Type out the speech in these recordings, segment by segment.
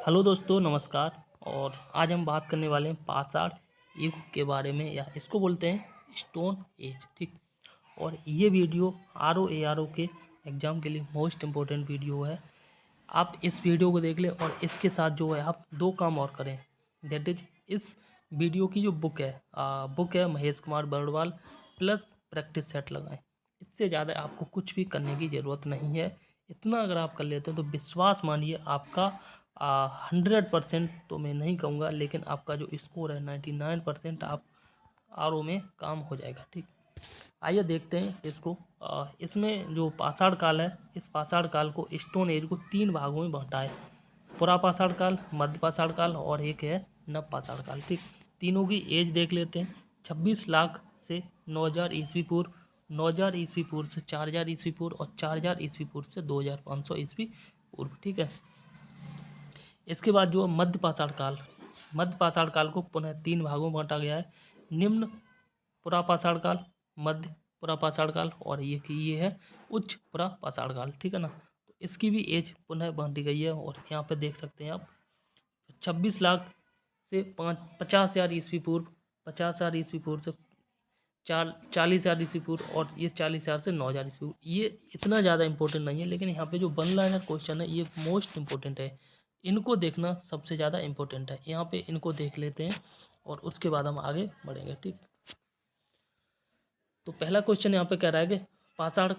Hello दोस्तों, नमस्कार। और आज हम बात करने वाले हैं पाषाण युग के बारे में, या इसको बोलते हैं स्टोन एज। ठीक। और ये वीडियो RO ARO के एग्ज़ाम के लिए मोस्ट इम्पोर्टेंट वीडियो है। आप इस वीडियो को देख लें और इसके साथ जो है आप दो काम और करें। दैट इज, इस वीडियो की जो बुक है Mahesh Kumar Barnwal plus practice set लगाएं। इससे ज़्यादा आपको कुछ भी करने की ज़रूरत नहीं है। इतना अगर आप कर लेते हैं तो विश्वास मानिए आपका 100% तो मैं नहीं कहूँगा, लेकिन आपका जो स्कोर है 99% आप RO में काम हो जाएगा। ठीक। आइए देखते हैं इसको। इसमें जो पाषाण काल है, इस पाषाण काल को, स्टोन एज को 3 भागों में बांटा है। पुरा पाषाण काल, मध्य पाषाण काल और एक है नव पाषाण काल। ठीक। तीनों की एज देख लेते हैं। 26 लाख से 9000 ईस्वी पूर्व, 9000 ईस्वी पूर्व से 4000 ईस्वी पूर्व और 4000 ईस्वी पूर्व से 2500 ईस्वी पूर्व। ठीक है। इसके बाद जो मध्य पाषाण काल, मध्य पाषाण काल को पुनः 3 भागों में बांटा गया है। निम्न पुरा पाषाण काल, मध्य पुरा पाषाण काल और ये है उच्च पुरा पाषाण काल। ठीक है ना। तो इसकी भी एज पुनः बांटी गई है और यहाँ पे देख सकते हैं आप 26 लाख से 50,000 ईस्वी पूर्व, 50,000 ईस्वी पूर्व से 40,000 ईस्वी पूर्व और ये 40,000 से 9,000 ईस्वी पूर्व। ये इतना ज़्यादा इंपॉर्टेंट नहीं है, लेकिन यहाँ पे जो वन लाइनर क्वेश्चन है ये मोस्ट इंपॉर्टेंट है। इनको देखना सबसे ज़्यादा इंपॉर्टेंट है। यहाँ पे इनको देख लेते हैं और उसके बाद हम आगे बढ़ेंगे। ठीक। तो पहला क्वेश्चन यहाँ पे कह रहा है कि पाषाण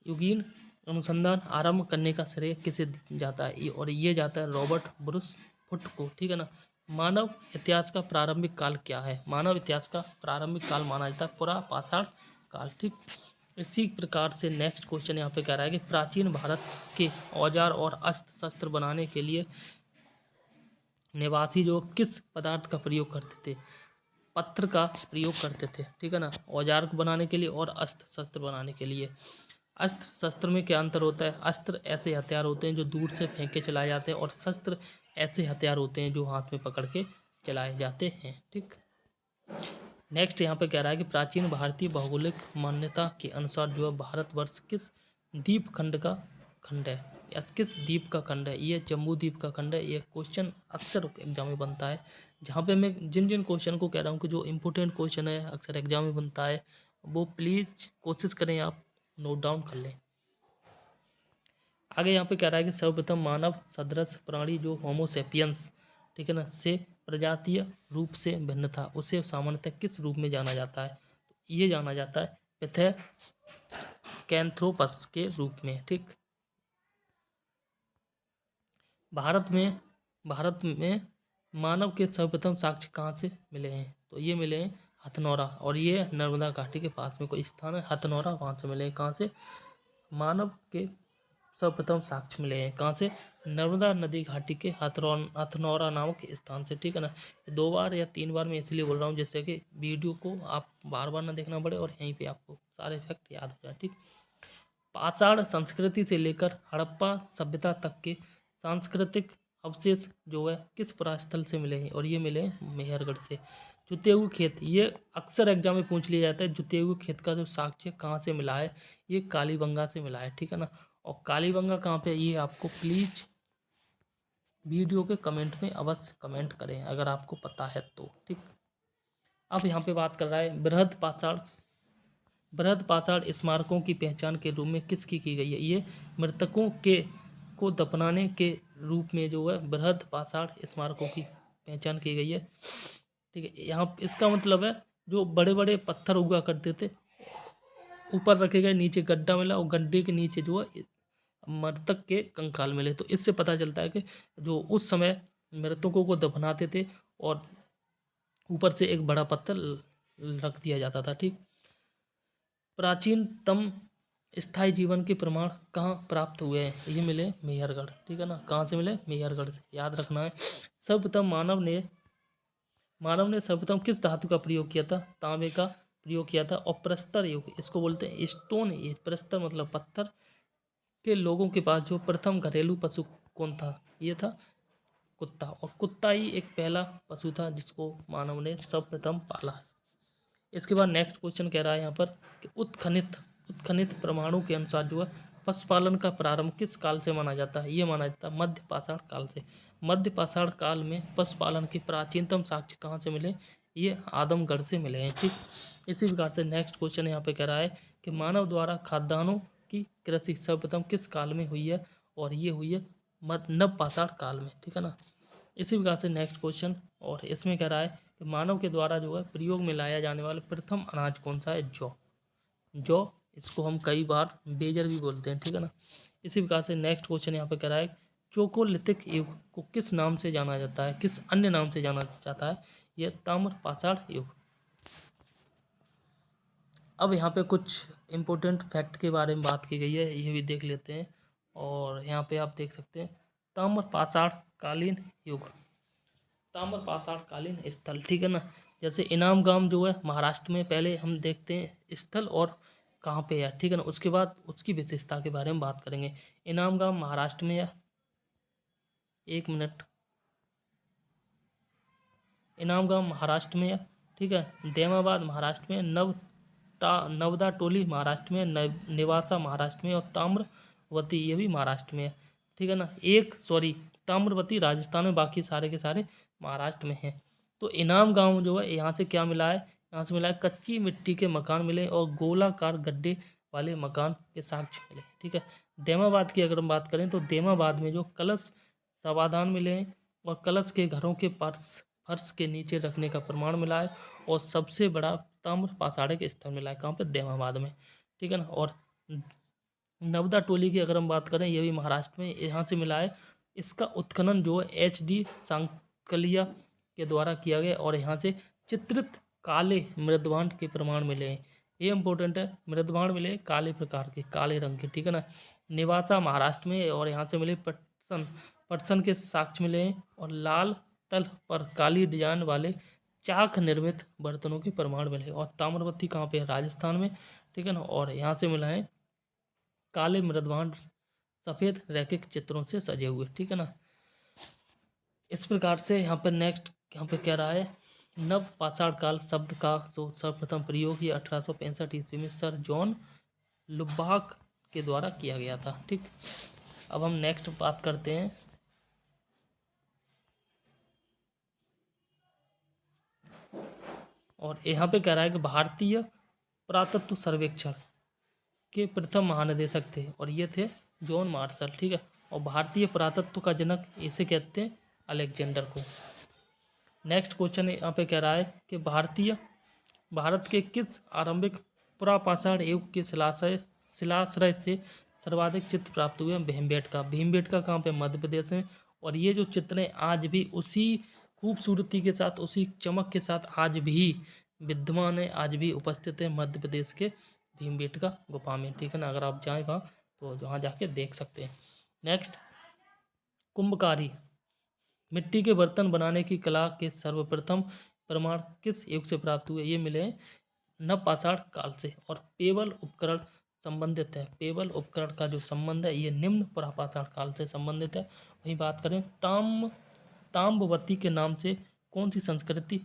युगीन अनुसंधान आरंभ करने का श्रेय किसे जाता है, और ये जाता है रॉबर्ट ब्रूस फुट को। ठीक है ना। मानव इतिहास का प्रारंभिक काल क्या है? मानव इतिहास का प्रारंभिक काल माना जाता है पुरा पाषाण काल। ठीक। इसी प्रकार से नेक्स्ट क्वेश्चन यहाँ पे कह रहा है कि प्राचीन भारत के औजार और अस्त्र शस्त्र बनाने के लिए निवासी जो किस पदार्थ का प्रयोग करते थे? पत्थर का प्रयोग करते थे। ठीक है ना। औजार को बनाने के लिए और अस्त्र शस्त्र बनाने के लिए। अस्त्र शस्त्र में क्या अंतर होता है? अस्त्र ऐसे हथियार होते हैं जो दूर से फेंक के चलाए जाते हैं और शस्त्र ऐसे हथियार होते हैं जो हाथ में पकड़ के चलाए जाते हैं। ठीक। नेक्स्ट यहाँ पे कह रहा है कि प्राचीन भारतीय भौगोलिक मान्यता के अनुसार जो है भारतवर्ष किस द्वीप खंड का खंड है, या किस द्वीप का खंड है? ये जम्बू द्वीप का खंड है। ये क्वेश्चन अक्सर एग्जाम में बनता है। जहाँ पे मैं जिन जिन क्वेश्चन को कह रहा हूँ कि जो इम्पोर्टेंट क्वेश्चन है अक्सर एग्जाम में बनता है, वो प्लीज़ कोशिश करें आप नोट डाउन कर लें। आगे यहाँ पे कह रहा है कि सर्वप्रथम मानव सदृश प्राणी जो होमोसेपियंस, ठीक है ना, से प्रजातीय रूप से भिन्न था, उसे सामान्यतः किस रूप में जाना जाता है? तो ये जाना जाता है पिथेकैंथ्रोपस के रूप में। ठीक। भारत में मानव के सर्वप्रथम साक्ष्य कहाँ से मिले हैं? तो ये मिले हैं हथनौरा, और ये नर्मदा घाटी के पास में कोई स्थान है हथनौरा, वहाँ से मिले हैं। कहाँ से मानव के सर्वप्रथम साक्ष्य मिले हैं? कहाँ से? नर्मदा नदी घाटी के हथनौरा नामक स्थान से। ठीक है ना। 2 बार या 3 बार मैं इसलिए बोल रहा हूँ जिससे कि वीडियो को आप बार बार ना देखना पड़े और यहीं पे आपको सारे फैक्ट याद हो जाए। ठीक। पाषाण संस्कृति से लेकर हड़प्पा सभ्यता तक के सांस्कृतिक अवशेष जो है किस पुरास्थल से मिले हैं? और ये मिले हैं मेहरगढ़ से। जुते हुए खेत, ये अक्सर एग्जाम में पूछ लिया जाता है। जुते हुए खेत का जो साक्ष्य कहाँ से मिला है? ये कालीबंगा से मिला है। ठीक है ना। और कालीबंगा कहाँ पे? ये आपको प्लीज वीडियो के कमेंट में अवश्य कमेंट करें अगर आपको पता है तो। ठीक। अब यहाँ पे बात कर रहा है बृहद पाषाण स्मारकों की पहचान के रूप में किसकी की गई है? ये मृतकों के को दफनाने के रूप में जो है बृहद पाषाण स्मारकों की पहचान की गई है। ठीक है। यहाँ इसका मतलब है जो बड़े बड़े पत्थर हुआ करते थे ऊपर रखे गए, नीचे गड्ढा मिला और गड्ढे के नीचे जो है मृतक के कंकाल मिले। तो इससे पता चलता है कि जो उस समय मृतकों को दफनाते थे और ऊपर से एक बड़ा पत्थर रख दिया जाता था। ठीक। प्राचीनतम स्थायी जीवन के प्रमाण कहाँ प्राप्त हुए हैं? ये मिले मेहरगढ़। ठीक है ना। कहाँ से मिले? मेहरगढ़ से। याद रखना है। सर्वप्रथम मानव ने सर्वप्रथम किस धातु का प्रयोग किया था? तांबे का प्रयोग किया था। और प्रस्तर युग, इसको बोलते हैं स्टोन एज। प्रस्तर मतलब पत्थर के लोगों के पास जो प्रथम घरेलू पशु कौन था? ये था कुत्ता। और कुत्ता ही एक पहला पशु था जिसको मानव ने सर्वप्रथम पाला। इसके बाद नेक्स्ट क्वेश्चन कह रहा है यहाँ पर कि उत्खनित प्रमाणों के अनुसार जो है पशुपालन का प्रारंभ किस काल से माना जाता है? ये माना जाता है मध्य पाषाण काल से। मध्य पाषाण काल में पशुपालन के प्राचीनतम साक्ष्य कहाँ से मिले? ये आदमगढ़ से मिले हैं। ठीक, इसी प्रकार से नेक्स्ट क्वेश्चन यहाँ पे कह रहा है कि मानव द्वारा खाद्यान्नों की कृषि सर्वप्रथम किस काल में हुई है? और ये हुई है नव पाषाण काल में। ठीक है ना। इसी प्रकार से नेक्स्ट क्वेश्चन, और इसमें कह रहा है कि मानव के द्वारा जो है प्रयोग में लाया जाने वाला प्रथम अनाज कौन सा है? जौ। जौ, इसको हम कई बार बेजर भी बोलते हैं। ठीक है ना। इसी प्रकार से नेक्स्ट क्वेश्चन यहाँ पे कह रहा है चोकोलिथिक युग को किस नाम से जाना जाता है? किस अन्य नाम से जाना जाता है? यह ताम्र पाषाण युग। अब यहाँ पे कुछ इम्पोर्टेंट फैक्ट के बारे में बात की गई है, ये भी देख लेते हैं। और यहाँ पे आप देख सकते हैं ताम्र पाषाण कालीन युग, ताम्र पाषाण कालीन स्थल। ठीक है ना। जैसे इनाम गांव जो है महाराष्ट्र में, पहले हम देखते हैं स्थल और कहाँ पे है। ठीक है ना। उसके बाद उसकी विशेषता के बारे में बात करेंगे। इनाम गांव महाराष्ट्र में है, एक मिनट, इनाम गांव महाराष्ट्र में है। ठीक है। देमाबाद महाराष्ट्र में, नवदा टोली महाराष्ट्र में, नेवासा महाराष्ट्र में, और ताम्रवती ये भी महाराष्ट्र में है। ठीक है ना। ताम्रवती राजस्थान में, बाकी सारे के सारे महाराष्ट्र में हैं। तो इनाम गांव जो है यहाँ से क्या मिला है? यहाँ से मिला है कच्ची मिट्टी के मकान मिले और गोलाकार गड्ढे वाले मकान के साक्ष्य मिले। ठीक है। देमाबाद की अगर हम बात करें तो देमाबाद में जो कलश समाधान मिले हैं और कलश के घरों के फर्श के नीचे रखने का प्रमाण मिला है, और सबसे बड़ा ताम्र पाषाणिक स्थल मिला है कहाँ पे? देमाबाद में। ठीक है ना। और नवदा टोली की अगर हम बात करें, ये भी महाराष्ट्र में, यहाँ से मिला है। इसका उत्खनन जो है HD सांकलिया के द्वारा किया गया, और यहाँ से चित्रित काले मृदभांड के प्रमाण मिले हैं। ये इंपॉर्टेंट है, मृदभांड मिले काले प्रकार के, काले रंग के। ठीक है ना। नेवासा महाराष्ट्र में, और यहाँ से मिले पटसन के साक्ष्य मिले हैं, और लाल तल पर काली डिजाइन वाले चाक निर्मित बर्तनों के प्रमाण मिले। और ताम्रवती कहाँ पे है? राजस्थान में। ठीक है ना। और यहाँ से मिला है काले मृदभांड सफ़ेद रैखिक चित्रों से सजे हुए। ठीक है ना। इस प्रकार से यहाँ पर नेक्स्ट यहाँ पे कह रहा है नव पाषाण काल शब्द का जो सर्वप्रथम प्रयोग ये 1865 ईस्वी में सर जॉन लुबाक के द्वारा किया गया था। ठीक, अब हम नेक्स्ट बात करते हैं और यहाँ पे कह रहा है कि भारतीय पुरातत्व सर्वेक्षण के प्रथम महानिदेशक थे, और ये थे जॉन मार्शल। ठीक है। और भारतीय पुरातत्व का जनक इसे कहते हैं अलेक्जेंडर को। नेक्स्ट क्वेश्चन यहाँ पे कह रहा है कि भारत के किस आरंभिक पुरापाषाण युग के शिलाश्रय से सर्वाधिक चित्र प्राप्त हुए? भीमबेटका कहाँ पे? मध्य प्रदेश में। और ये जो चित्र हैं आज भी उसी खूबसूरती के साथ, उसी चमक के साथ आज भी विद्यमान है, आज भी उपस्थित है मध्य प्रदेश के भीमबेटका गुफा में। ठीक है ना। अगर आप जाएँ वहाँ तो वहाँ जाके देख सकते हैं। नेक्स्ट, कुंभकारी मिट्टी के बर्तन बनाने की कला के सर्वप्रथम प्रमाण किस युग से प्राप्त हुए? ये मिले नवपाषाण काल से। और पेवल उपकरण संबंधित है, पेवल उपकरण का जो संबंध है ये निम्न पुरापाषाण काल से संबंधित है। वहीं बात करें ताम्रवती के नाम से कौन सी संस्कृति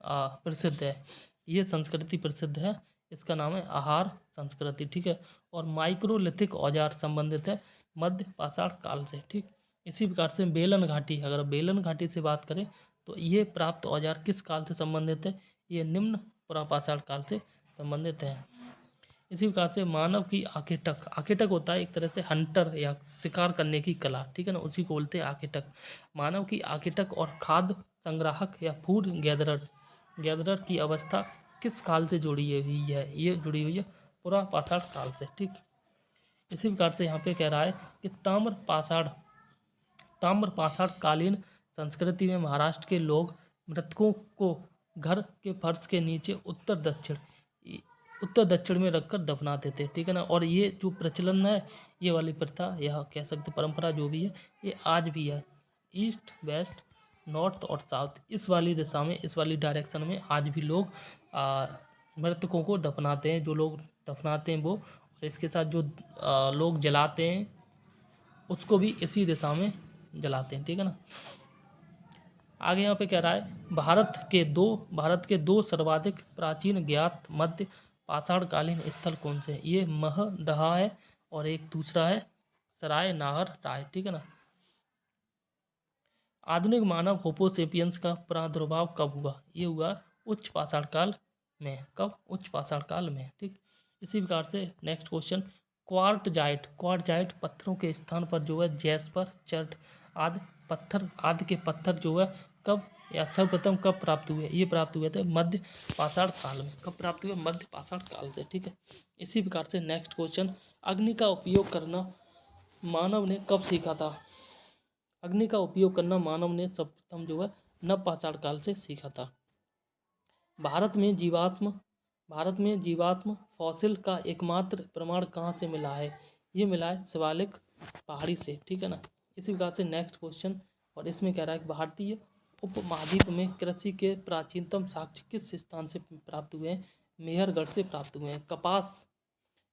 प्रसिद्ध है? ये संस्कृति प्रसिद्ध है, इसका नाम है आहार संस्कृति। ठीक है। और माइक्रोलिथिक औजार संबंधित है मध्य पाषाण काल से। ठीक, इसी प्रकार से बेलन घाटी, अगर बेलन घाटी से बात करें तो ये प्राप्त औजार किस काल से संबंधित है? ये निम्न पुरापाषाण काल से संबंधित है। इसी प्रकार से मानव की आखेटक होता है एक तरह से हंटर या शिकार करने की कला। ठीक है ना, उसी को बोलते हैं आखेटक। मानव की आखेटक और खाद्य संग्राहक या फूड गैदरर की अवस्था किस काल से जुड़ी हुई है? ये जुड़ी हुई है पुरापाषाण काल से। ठीक, इसी प्रकार से यहाँ पे कह रहा है कि ताम्रपाषाण कालीन संस्कृति में महाराष्ट्र के लोग मृतकों को घर के फर्श के नीचे उत्तर दक्षिण में रखकर दफनाते थे। ठीक है ना। और ये जो प्रचलन है, ये वाली प्रथा, यह कह सकते परंपरा जो भी है, ये आज भी है। ईस्ट वेस्ट नॉर्थ और साउथ, इस वाली दिशा में, इस वाली डायरेक्शन में आज भी लोग मृतकों को दफनाते हैं। जो लोग दफनाते हैं वो, और इसके साथ जो लोग जलाते हैं उसको भी इसी दिशा में जलाते हैं। ठीक है ना। आगे यहाँ पे कह रहा है भारत के दो सर्वाधिक प्राचीन ज्ञात मध्य पाषाणकालीन स्थल कौन से हैं? ये महदहा है और एक दूसरा है सराय नाहर राय। ठीक है ना। आधुनिक मानव होमोसेपियंस का प्रादुर्भाव कब हुआ? ये हुआ उच्च पाषाण काल में। कब? उच्च पाषाण काल में। ठीक, इसी प्रकार से नेक्स्ट क्वेश्चन, क्वार्टजाइट पत्थरों के स्थान पर जो है जैस्पर, चर्ट आदि के पत्थर जो है कब या सर्वप्रथम कब प्राप्त हुए? ये प्राप्त हुए थे मध्य पाषाण काल में। कब प्राप्त हुए? मध्य पाषाण काल से। ठीक है, इसी प्रकार से नेक्स्ट क्वेश्चन, अग्नि का उपयोग करना मानव ने कब सीखा था? अग्नि का उपयोग करना मानव ने सर्वप्रथम जो है नव पाषाण काल से सीखा था। भारत में जीवाश्म फॉसिल का एकमात्र प्रमाण कहाँ से मिला है? ये मिला है शिवालिक पहाड़ी से। ठीक है ना, इसी प्रकार से नेक्स्ट क्वेश्चन, और इसमें कह रहा है कि भारतीय उपमहाद्वीप में कृषि के प्राचीनतम साक्ष्य किस स्थान से प्राप्त हुए हैं? मेहरगढ़ से प्राप्त हुए हैं।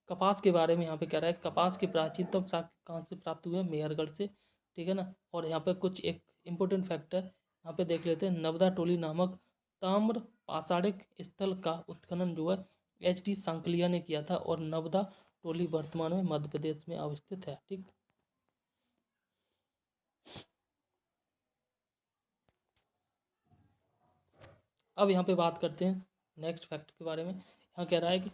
कपास के बारे में यहाँ पे कह रहा है, कपास के प्राचीनतम साक्ष्य कहाँ से प्राप्त हुए हैं? मेहरगढ़ से। ठीक है ना, और यहाँ पे कुछ एक इम्पोर्टेंट फैक्टर यहाँ पे देख लेते हैं, नवदा टोली नामक ताम्र पाषाणिक स्थल का उत्खनन जो है HD सांकलिया ने किया था, और नवदा टोली वर्तमान में मध्य प्रदेश में अवस्थित है। ठीक, अब यहाँ पे बात करते हैं नेक्स्ट फैक्ट के बारे में। यहाँ कह रहा है कि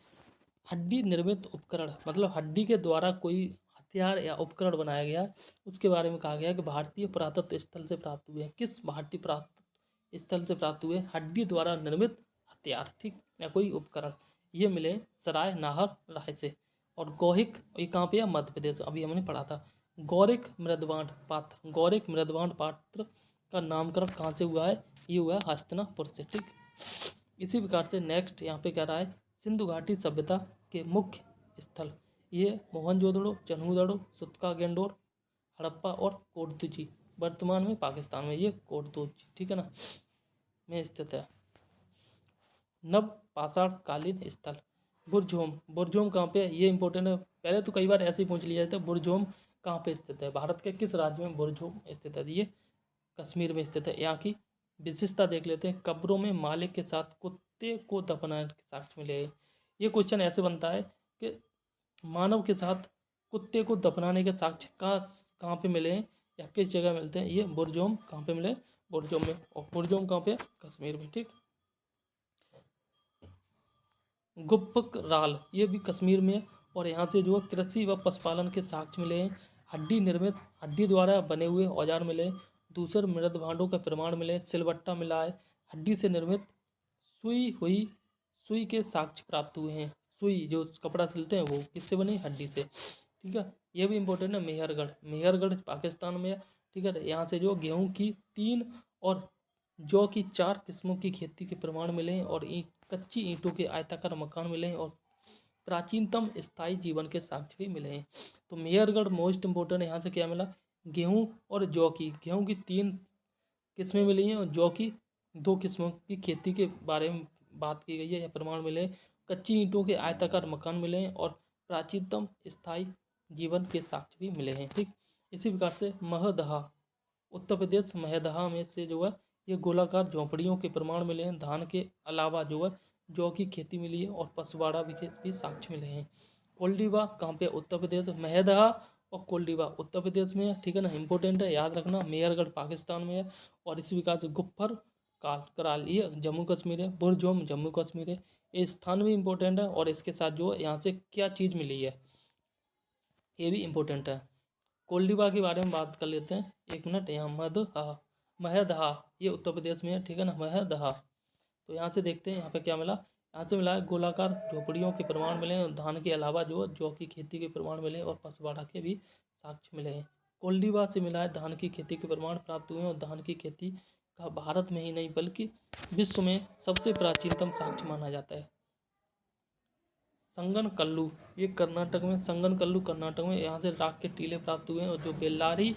हड्डी निर्मित उपकरण, मतलब हड्डी के द्वारा कोई हथियार या उपकरण बनाया गया, उसके बारे में कहा गया कि भारतीय पुरातत्व स्थल से प्राप्त हुए हैं। किस भारतीय पुरातत्व स्थल से प्राप्त हुए? हड्डी द्वारा निर्मित हथियार, ठीक, या कोई उपकरण, ये मिले सराय नाहर राय से। और गौहिक, ये कहाँ पे है? मध्य प्रदेश, अभी हमने पढ़ा था। गौरिक मृदवांड पात्र का नामकरण कहाँ से हुआ है? ये हुआ है हस्तिनापुर से। ठीक, इसी प्रकार से नेक्स्ट यहाँ पे कह रहा है, सिंधु घाटी सभ्यता के मुख्य स्थल, ये मोहनजोदड़ो, चन्हूदड़ो, सुत्का-गेंडोर, हड़प्पा और कोटदुची, वर्तमान में पाकिस्तान में ये कोटदुची, ठीक है ना, में स्थित है। नव पाषाण कालीन स्थल, बुरजोम कहाँ पे है? ये इंपॉर्टेंट है, पहले तो कई बार ऐसे ही पूछ लिया जाता है। बुरजोम कहाँ पे स्थित है? भारत के किस राज्य में बुरजोम स्थित है? ये कश्मीर में स्थित है। यहाँ की विशेषता देख लेते हैं, कब्रों में मालिक के साथ कुत्ते को दफनाने के साक्ष्य मिले। ये क्वेश्चन ऐसे बनता है कि मानव के साथ कुत्ते को दफनाने के साक्ष्य कहाँ पे मिले हैं या किस जगह मिलते हैं? ये बुरजोम कहाँ पे मिले? बुरजोम में। और बुरजोम कहाँ पे? कश्मीर में। ठीक, गुप्पक राल, ये भी कश्मीर में, और यहाँ से जो कृषि व पशुपालन के साक्ष्य मिले हैं। हड्डी द्वारा बने हुए औजार मिले, दूसरे मृद भांडों के प्रमाण मिले, सिलबट्टा मिला है, हड्डी से निर्मित सुई के साक्ष्य प्राप्त हुए हैं। सुई जो कपड़ा सिलते हैं वो किससे बनी? हड्डी से। ठीक है, ये भी इम्पोर्टेंट है। मेहरगढ़ पाकिस्तान में है। ठीक है, यहाँ से जो गेहूं की 3 और जौ की 4 किस्मों की खेती के प्रमाण मिले हैं, और कच्ची ईंटों के आयताकार मकान मिले हैं, और प्राचीनतम स्थायी जीवन के साक्ष्य भी मिले हैं। तो मेहरगढ़ मोस्ट इम्पोर्टेंट, यहाँ से क्या मिला? गेहूं और जौ की, गेहूं की 3 किस्में मिली हैं और जौ की 2 किस्मों की खेती के बारे में बात की गई है या प्रमाण मिले। कच्ची ईंटों के आयताकार मकान मिले हैं, और प्राचीनतम स्थायी जीवन के साक्ष्य भी मिले हैं। ठीक, इसी प्रकार से महदहा, उत्तर प्रदेश महदहा में से जो है ये गोलाकार झोंपड़ियों के प्रमाण मिले हैं। धान के अलावा जो है जौ की खेती मिली है, और पसवाड़ा भी साक्ष्य मिले हैं। कोल्डीबा कहाँ पे? उत्तर प्रदेश। महदहा और कोल्डीबा उत्तर प्रदेश में है। ठीक है ना, इंपॉर्टेंट है, याद रखना। मेहरगढ़ पाकिस्तान में है। और इसी प्रकार से गुफ्फर कराल ये जम्मू कश्मीर है। बुरजोम जम्मू कश्मीर है। ये स्थान भी इंपॉर्टेंट है, और इसके साथ जो यहाँ से क्या चीज़ मिली है ये भी इम्पोर्टेंट है। कोल्डीबा के बारे में बात कर लेते हैं, 1 मिनट। यहाँ महदहा ये उत्तर प्रदेश में है। ठीक है ना, महदहा। तो यहाँ से देखते हैं यहाँ पे क्या मिला। यहाँ से मिला है गोलाकार झोपड़ियों के प्रमाण मिले हैं, धान के अलावा जो जौ की खेती के प्रमाण मिले, और पसवाड़ा के भी साक्ष्य मिले हैं। कोल्डीबा से मिला है धान की खेती के प्रमाण प्राप्त हुए हैं, और धान की खेती का भारत में ही नहीं बल्कि विश्व में सबसे प्राचीनतम साक्ष्य माना जाता है। संगनकल्लू ये कर्नाटक में, संगनकल्लू कर्नाटक में, यहाँ से राख के टीले प्राप्त हुए हैं, और जो बेल्लारी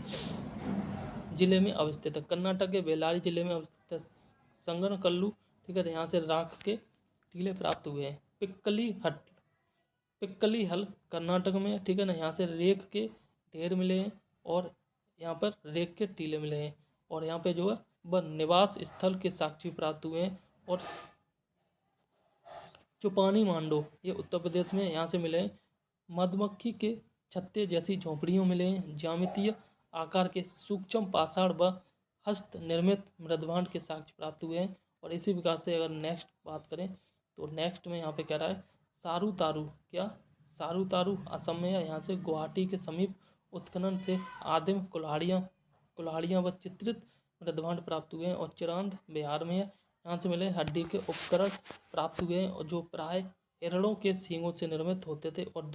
जिले में अवस्थित है। कर्नाटक के बेल्लारी जिले में अवस्थित है संगनकल्लू। ठीक है, यहाँ से राख के टीले प्राप्त हुए हैं। पिक्कली हल कर्नाटक में। ठीक है ना, यहाँ से रेख के ढेर मिले हैं, और यहाँ पर रेख के टीले मिले हैं, और यहाँ पे जो है वह निवास स्थल के साक्ष्य प्राप्त हुए हैं। और चुपानी मांडो ये उत्तर प्रदेश में, यहाँ से मिले हैं। मधुमक्खी के छत्ते जैसी झोंपड़ियों मिले हैं। ज्यामितीय आकार के सूक्ष्म पाषाण व हस्त निर्मित मृदभांड के साक्ष्य प्राप्त हुए हैं। और इसी प्रकार से अगर नेक्स्ट बात करें तो नेक्स्ट में यहाँ पे कह रहा है सारू तारू, क्या सारू तारू असम में है, यहाँ से गुवाहाटी के समीप उत्खनन से आदिम कुल्हाड़ियाँ व चित्रित मृदभांड प्राप्त हुए हैं। और चिरांद बिहार में है, यहाँ से मिले हड्डी के उपकरण प्राप्त हुए हैं और जो प्राय हिरणों के सींगों से निर्मित होते थे। और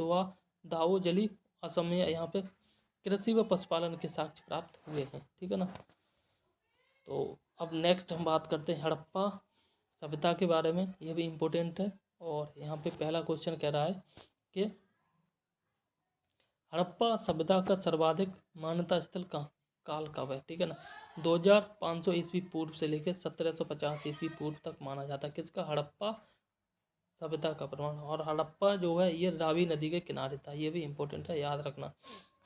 दावोजली असम में है, यहाँ पे कृषि व पशुपालन के साक्ष्य प्राप्त हुए हैं। ठीक है ना। तो अब नेक्स्ट हम बात करते हैं हड़प्पा सभ्यता के बारे में, यह भी इम्पोर्टेंट है। और यहाँ पे पहला क्वेश्चन कह रहा है कि हड़प्पा सभ्यता का सर्वाधिक मान्यता स्थल काल कब है। ठीक है ना। 2500 ईस्वी पूर्व से लेकर 1750 ईस्वी पूर्व तक माना जाता है किसका, हड़प्पा सभ्यता का प्रमाण। और हड़प्पा जो है ये रावी नदी के किनारे था, ये भी इम्पोर्टेंट है, याद रखना।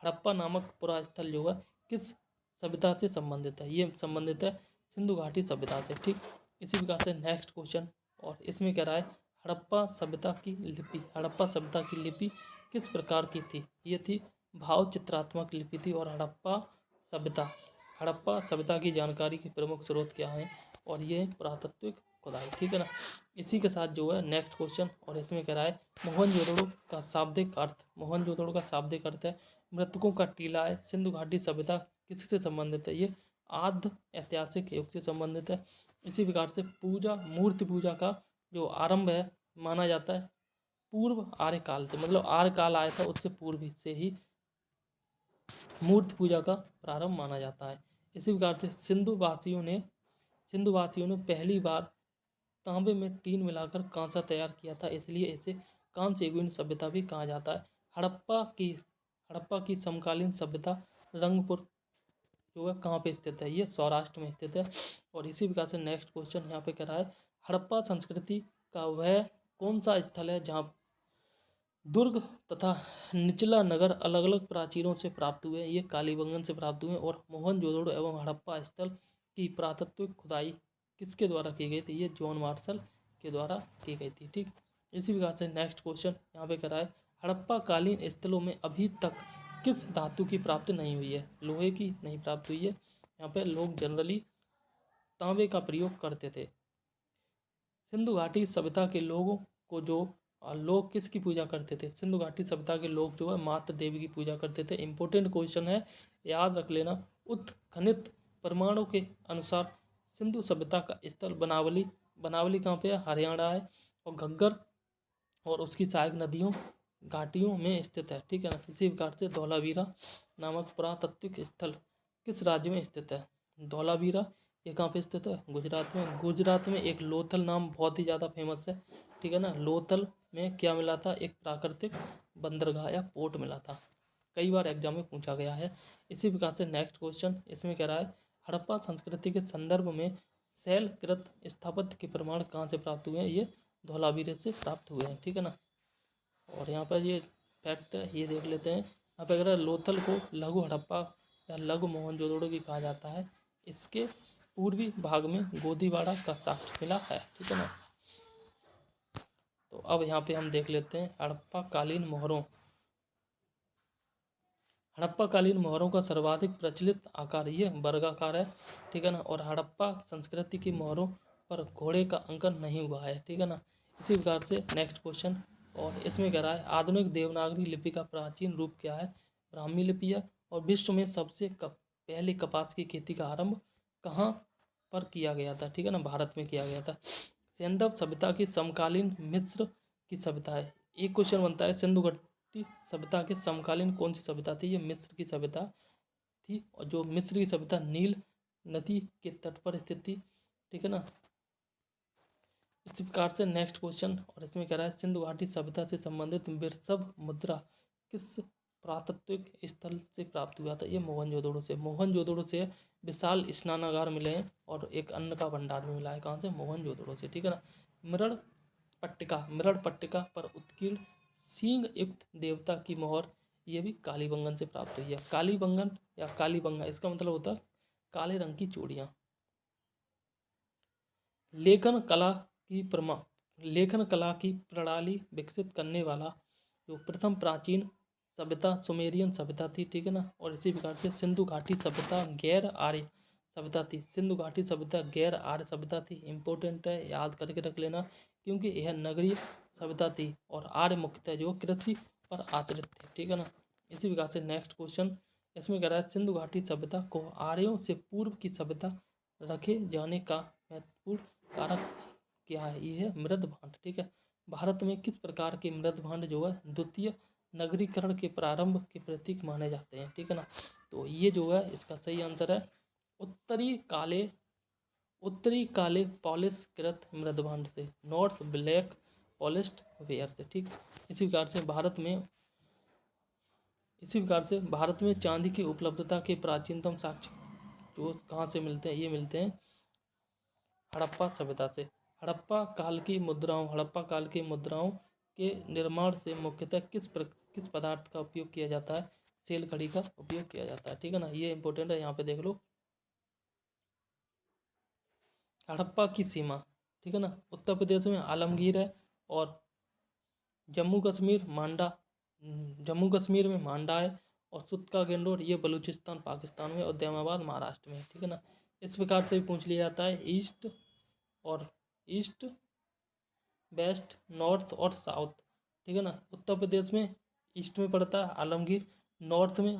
हड़प्पा नामक पुरा स्थल जो है किस सभ्यता से संबंधित है, ये संबंधित है सिंधु घाटी सभ्यता से। ठीक, इसी प्रकार से नेक्स्ट क्वेश्चन, और इसमें कह रहा है हड़प्पा सभ्यता की लिपि, हड़प्पा सभ्यता की लिपि किस प्रकार की थी, ये थी भाव चित्रात्मक लिपि थी। और हड़प्पा सभ्यता की जानकारी के प्रमुख स्रोत क्या हैं, और ये पुरातात्विक खुदाई। ठीक है ना। इसी के साथ जो है नेक्स्ट क्वेश्चन, और इसमें कह रहा है मोहनजोदड़ो का शाब्दिक अर्थ, मोहनजोदड़ो का शाब्दिक अर्थ है मृतकों का टीला है। सिंधु घाटी सभ्यता किससे संबंधित है, ये आद्य ऐतिहासिक युग से संबंधित है। इसी प्रकार से मूर्ति पूजा का जो आरंभ है माना जाता है पूर्व आर्य काल से, मतलब आर्य काल आया था उससे पूर्व से ही मूर्ति पूजा का प्रारंभ माना जाता है। इसी प्रकार से सिंधु वासियों ने पहली बार तांबे में टीन मिलाकर कांसा तैयार किया था, इसलिए इसे कांस्य युगीन सभ्यता भी कहा जाता है। हड़प्पा की समकालीन सभ्यता रंगपुर जो है कहाँ पे स्थित है, ये सौराष्ट्र में स्थित है। और इसी प्रकार से नेक्स्ट क्वेश्चन यहाँ पे कह रहा है हड़प्पा संस्कृति का वह कौन सा स्थल है जहाँ दुर्ग तथा निचला नगर अलग अलग प्राचीरों से प्राप्त हुए, ये कालीबंगन से प्राप्त हुए। और मोहनजोदड़ो एवं हड़प्पा स्थल की पुरातत्विक खुदाई किसके द्वारा की गई थी, ये जॉन मार्शल के द्वारा की गई थी। ठीक, इसी प्रकार से नेक्स्ट क्वेश्चन यहाँ पे कह रहा है हड़प्पा कालीन स्थलों में अभी तक किस धातु की प्राप्ति नहीं हुई है, लोहे की नहीं प्राप्त हुई है। यहाँ पे लोग जनरली तांबे का प्रयोग करते थे। सिंधु घाटी सभ्यता के लोगों को जो लोग किसकी पूजा करते थे, सिंधु घाटी सभ्यता के लोग जो है मातृ देवी की पूजा करते थे। इंपॉर्टेंट क्वेश्चन है, याद रख लेना। उत्खनित प्रमाणों के अनुसार सिंधु सभ्यता का स्थल बनावली कहाँ पे है, हरियाणा है। और घग्गर और उसकी सहायक नदियों घाटियों में स्थित है। ठीक है ना। इसी प्रकार से धौलावीरा नामक पुरातात्विक स्थल किस राज्य में स्थित है, धौलावीरा ये कहाँ पे स्थित है, गुजरात में। गुजरात में एक लोथल नाम बहुत ही ज़्यादा फेमस है। ठीक है ना। लोथल में क्या मिला था, एक प्राकृतिक बंदरगाह या पोर्ट मिला था, कई बार एग्जाम में पूछा गया है। इसी प्रकार से नेक्स्ट क्वेश्चन, इसमें कह रहा है हड़प्पा संस्कृति के संदर्भ में शैलकृत स्थापत्य के प्रमाण कहाँ से प्राप्त हुए हैं, ये धौलावीरा से प्राप्त हुए हैं। ठीक है ना। और यहाँ पर ये फैक्ट है, ये देख लेते हैं। यहाँ पर अगर लोथल को लघु हड़प्पा या लघु मोहनजोदड़ो भी कहा जाता है, इसके पूर्वी भाग में गोदीवाड़ा का साक्ष्य मिला है। ठीक है ना। तो अब यहाँ पे हम देख लेते हैं हड़प्पा कालीन मोहरों का सर्वाधिक प्रचलित आकार ये वर्गाकार है। ठीक है ना। और हड़प्पा संस्कृति की मोहरों पर घोड़े का अंकन नहीं हुआ है। ठीक है ना। इसी प्रकार से नेक्स्ट क्वेश्चन, और इसमें कह रहा है आधुनिक देवनागरी लिपि का प्राचीन रूप क्या है, ब्राह्मी लिपि है। और विश्व में सबसे पहले कपास की खेती का आरंभ कहाँ पर किया गया था, ठीक है ना, भारत में किया गया था। सेंधव सभ्यता की समकालीन मिस्र की सभ्यता है। एक क्वेश्चन बनता है सिंधु घाटी सभ्यता के समकालीन कौन सी सभ्यता थी, ये मिस्र की सभ्यता थी। और जो मिस्र की सभ्यता नील नदी के तट पर स्थित थी। ठीक है ना। इसी प्रकार से नेक्स्ट क्वेश्चन, और इसमें कह रहा है सिंधु घाटी सभ्यता से संबंधित बिरसव मुद्रा किस पुरातत्विक स्थल से प्राप्त हुआ था, ये मोहनजोदड़ो से विशाल स्नानागार मिले हैं। और एक अन्न का भंडार भी मिला है, कहाँ से, मोहनजोदड़ो से। ठीक है ना। मृड़ पट्टिका पर उत्कीर्ण सींग युक्त देवता की मोहर, ये भी कालीबंगन से प्राप्त हुई है। कालीबंगन या कालीबंगा इसका मतलब होता है काले रंग की चूड़ियाँ। लेखन कला की प्रणाली विकसित करने वाला जो प्रथम प्राचीन सभ्यता सुमेरियन सभ्यता थी। ठीक है ना। और इसी प्रकार से सिंधु घाटी सभ्यता गैर आर्य सभ्यता थी। सिंधु घाटी सभ्यता गैर आर्य सभ्यता थी। इंपॉर्टेंट है, याद करके रख लेना, क्योंकि यह नगरीय सभ्यता थी और आर्य मुख्यतः जो कृषि पर आश्रित थे, ठीक है ना। इसी प्रकार से नेक्स्ट क्वेश्चन इसमें कह रहा है सिंधु घाटी सभ्यता को आर्यों से पूर्व की सभ्यता रखे जाने का महत्वपूर्ण कारक क्या है? ये है मृद भांड, ठीक है। भारत में किस प्रकार के मृद भांड जो है द्वितीय नगरीकरण के प्रारंभ के प्रतीक माने जाते हैं, ठीक है ना। तो ये जो है इसका सही आंसर है उत्तरी काले पॉलिश कृत मृद भांड से, नॉर्थ ब्लैक पॉलिश्ड वेयर से, ठीक। इसी प्रकार से भारत में चांदी की उपलब्धता के प्राचीनतम साक्ष्य जो कहाँ से मिलते हैं? ये मिलते हैं हड़प्पा सभ्यता से। हड़प्पा काल की मुद्राओं के निर्माण से मुख्यतः किस पदार्थ का उपयोग किया जाता है? सेल खड़ी का उपयोग किया जाता है, ठीक है ना। ये इंपॉर्टेंट है, यहाँ पे देख लो। हड़प्पा की सीमा, ठीक है ना, उत्तर प्रदेश में आलमगीर है और जम्मू कश्मीर में मांडा है और सुत्का गेंडोर ये बलूचिस्तान पाकिस्तान में और दैमाबाद महाराष्ट्र में, ठीक है ना। इस प्रकार से भी पूछ लिया जाता है ईस्ट, वेस्ट, नॉर्थ और साउथ, ठीक है ना। उत्तर प्रदेश में ईस्ट में पड़ता है आलमगीर, नॉर्थ में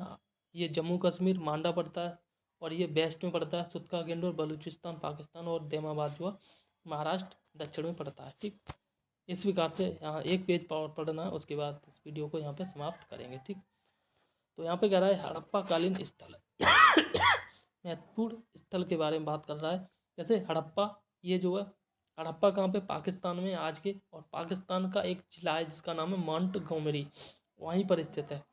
ये जम्मू कश्मीर मांडा पड़ता है और ये वेस्ट में पड़ता है सुत्का गेंडोर बलूचिस्तान पाकिस्तान और दैमाबाद जो महाराष्ट्र दक्षिण में पड़ता है, ठीक। इस प्रकार से यहाँ एक पेज पावर पढ़ना है, उसके बाद इस वीडियो को यहाँ पे समाप्त करेंगे, ठीक। तो यहाँ पे कह रहा है हड़प्पा कालीन स्थल महत्वपूर्ण स्थल के बारे में बात कर रहा है। जैसे हड़प्पा, ये जो है हड़प्पा कहाँ पे? पाकिस्तान में आज के, और पाकिस्तान का एक जिला है जिसका नाम है मोंटगोमरी, वहीं पर स्थित है।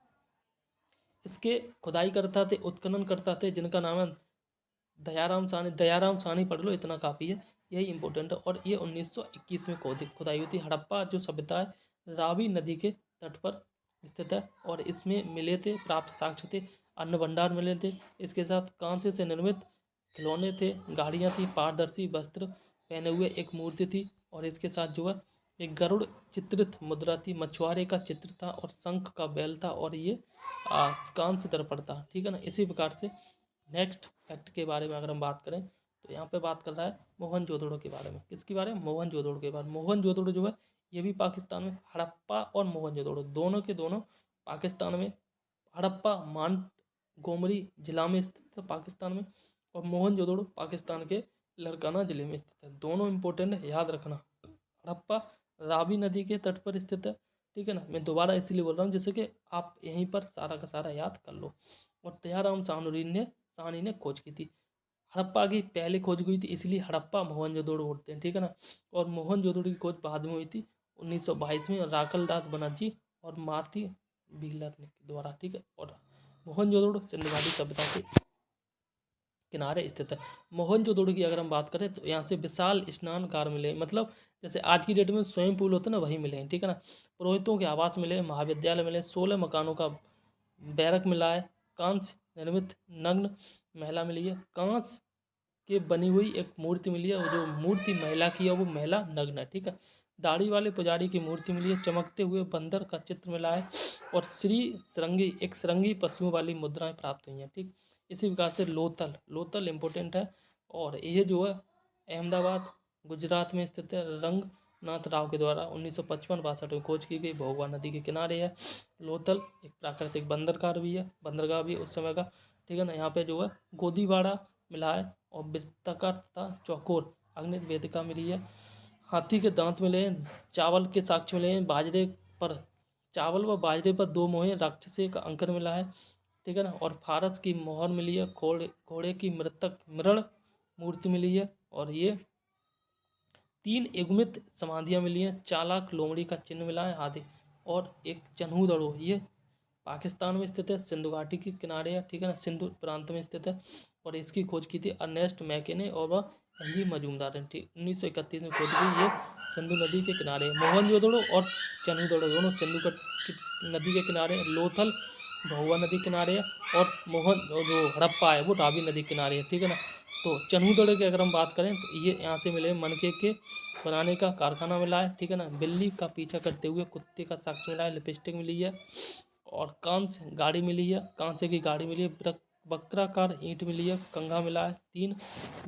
इसके खुदाई करता थे, उत्खनन करता थे जिनका नाम है दयाराम साहनी पढ़ लो, इतना काफ़ी है, यही इंपॉर्टेंट है। और ये 1921 में खुदाई हुई थी। हड़प्पा जो सभ्यता है रावी नदी के तट पर स्थित है और इसमें मिले थे प्राप्त साक्ष्य थे, अन्न भंडार मिले थे, इसके साथ कांसे से निर्मित खिलौने थे, गाड़ियाँ थी, पारदर्शी वस्त्र पहने हुए एक मूर्ति थी और इसके साथ जो है एक गरुड़ चित्रित मुद्रा थी, मछुआरे का चित्र था और शंख का बैल था और ये कांस्य दर्पण था, ठीक है ना। इसी प्रकार से नेक्स्ट फैक्ट के बारे में अगर हम बात करें तो यहाँ पे बात कर रहा है मोहनजोदड़ो के बारे में। किसके बारे में? मोहनजोदड़ो के बारे में। मोहनजोदड़ो जो है ये भी पाकिस्तान में, हड़प्पा और मोहनजोदड़ो दोनों के दोनों पाकिस्तान में। हड़प्पा मोंटगोमरी जिला में स्थित है पाकिस्तान में और मोहनजोदड़ो पाकिस्तान के लड़काना जिले में स्थित है। दोनों इंपॉर्टेंट है, याद रखना। हड़प्पा रावी नदी के तट पर स्थित है, ठीक है ना। मैं दोबारा इसीलिए बोल रहा हूँ जैसे कि आप यहीं पर सारा का सारा याद कर लो। और दयाराम साहनी ने खोज की थी। हड़प्पा की पहले खोज हुई थी, इसलिए हड़प्पा मोहनजोदड़ो बोलते हैं, ठीक है ना। और मोहनजोदड़ो की खोज बाद में हुई थी 1922 में राखल दास बनर्जी और मार्टी बिगलर ने द्वारा, ठीक है। और मोहनजोदड़ो सिंधु घाटी सभ्यता के किनारे स्थित है। मोहनजोदड़ो की अगर हम बात करें तो यहाँ से विशाल स्नानगार मिले, मतलब जैसे आज की डेट में स्विमिंग पूल होते हैं ना, वही मिले हैं, ठीक है ना। पुरोहितों के आवास मिले, महाविद्यालय मिले, 16 मकानों का बैरक मिला है, कांस्य निर्मित नग्न महिला मिली है, कांस्य के बनी हुई एक मूर्ति मिली है, जो मूर्ति महिला की है वो महिला नग्न है, ठीक है। दाढ़ी वाले पुजारी की मूर्ति मिली है, चमकते हुए बंदर का चित्र मिला है और श्रृंगी पशुओं वाली मुद्राएं प्राप्त हुई हैं, ठीक। इसी प्रकार से लोथल इम्पोर्टेंट है और ये जो है अहमदाबाद गुजरात में स्थित है। रंगनाथ राव के द्वारा 1955-62 में खोज की गई, भोगवा नदी के किनारे है। लोथल एक प्राकृतिक बंदरगाह भी उस समय का, ठीक है ना। यहाँ पे जो है गोदीवाड़ा मिला है और वृत्ताकार तथा चौकोर अग्नित वेदिका मिली है। हाथी के दांत मिले हैं, चावल के साक्ष्य मिले हैं, चावल व बाजरे पर 2 मोहर राक्षसी का अंकन मिला है, ठीक है ना। और फारस की मोहर मिली है, घोड़े की मृण मूर्ति मिली है और ये 3 युग्मित समाधियाँ मिली हैं, चालाक लोमड़ी का चिन्ह मिला है आदि। और एक चन्हूदड़ो, ये पाकिस्तान में स्थित है, सिंधु घाटी के किनारे है, ठीक है ना, सिंधु प्रांत में स्थित है और इसकी खोज की थी अर्नेस्ट मैके ने और वह एनजी मजूमदार ने, ठीक। 1931 में खोज की, ये सिंधु नदी के किनारे है। मोहनजोदड़ो और चन्हूदड़ो दोनों सिंधु नदी के किनारे, लोथल भहुआ नदी किनारे है और जो हड़प्पा है वो रावी नदी किनारे है, ठीक है ना। तो चन्हूदड़ो की अगर हम बात करें तो ये यहाँ से मिले, मनके के बनाने का कारखाना मिला है, ठीक है ना। बिल्ली का पीछा करते हुए कुत्ते का साक्ष्य मिला है, लिपस्टिक मिली है और कांस्य की गाड़ी मिली है, वक्राकार ईंट मिली है, कंघा मिला है। 3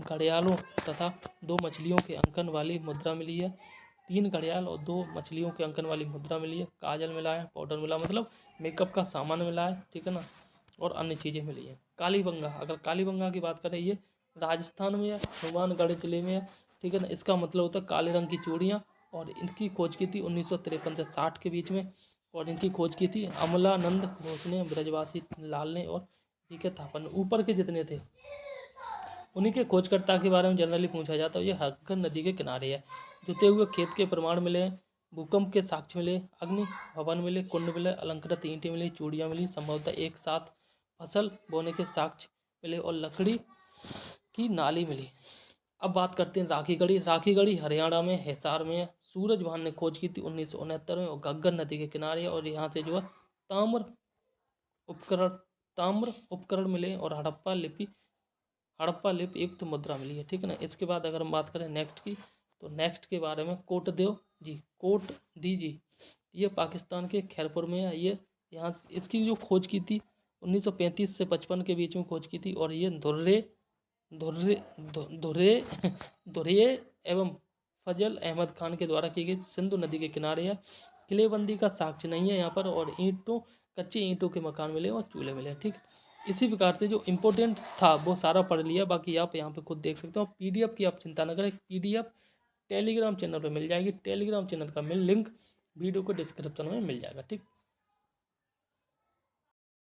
घड़ियालों तथा 2 मछलियों के अंकन वाली मुद्रा मिली है। 3 घड़ियाल और 2 मछलियों के अंकन वाली मुद्रा मिली है। काजल मिला है, पाउडर मिला, मतलब मेकअप का सामान मिला है, ठीक है ना, और अन्य चीज़ें मिली है। कालीबंगा, अगर कालीबंगा की बात करें, ये राजस्थान में है, हनुमानगढ़ जिले में है, ठीक है ना। इसका मतलब होता है काले रंग की चूड़ियाँ, और इनकी खोज की थी 1953 से 60 के बीच में, और इनकी खोज की थी अमलानंद घोष ने, ब्रजवासी लाल ने और पीके थापा ने। ऊपर के जितने थे उन्हीं के खोजकर्ता के बारे में जनरली पूछा जाता है। ये हक्कर नदी के किनारे है। जुते हुए खेत के प्रमाण मिले हैं, भूकंप के साक्ष्य मिले, अग्नि भवन मिले, कुंड मिले, अलंकृत ईंटें मिली, चूड़ियाँ मिली, संभवतः एक साथ फसल बोने के साक्ष्य मिले और लकड़ी की नाली मिली। अब बात करते हैं राखीगढ़ी। राखीगढ़ी हरियाणा में हिसार में है। सूरजभान ने खोज की थी 1969 में, और घग्गर नदी के किनारे है, और यहाँ से जो है ताम्र उपकरण मिले और हड़प्पा लिपि युक्त मुद्रा मिली है, ठीक है ना। इसके बाद अगर हम बात करें नेक्स्ट की, तो नेक्स्ट के बारे में कोट दी जी, ये पाकिस्तान के खैरपुर में है। ये यहाँ इसकी जो खोज की थी 1935 से 55 के बीच में खोज की थी, और ये धुर्रे एवं फजल अहमद खान के द्वारा की गई। सिंधु नदी के किनारे है। किलेबंदी का साक्ष्य नहीं है यहाँ पर, और कच्चे ईंटों के मकान मिले और चूल्हे मिले, ठीक। इसी प्रकार से जो इम्पोर्टेंट था वो सारा पढ़ लिया, बाकी आप यहाँ पे खुद देख सकते हो। पीडीएफ की आप चिंता न करें, पीडीएफ टेलीग्राम चैनल पे मिल जाएगी। टेलीग्राम चैनल का लिंक वीडियो को डिस्क्रिप्शन में मिल जाएगा, ठीक।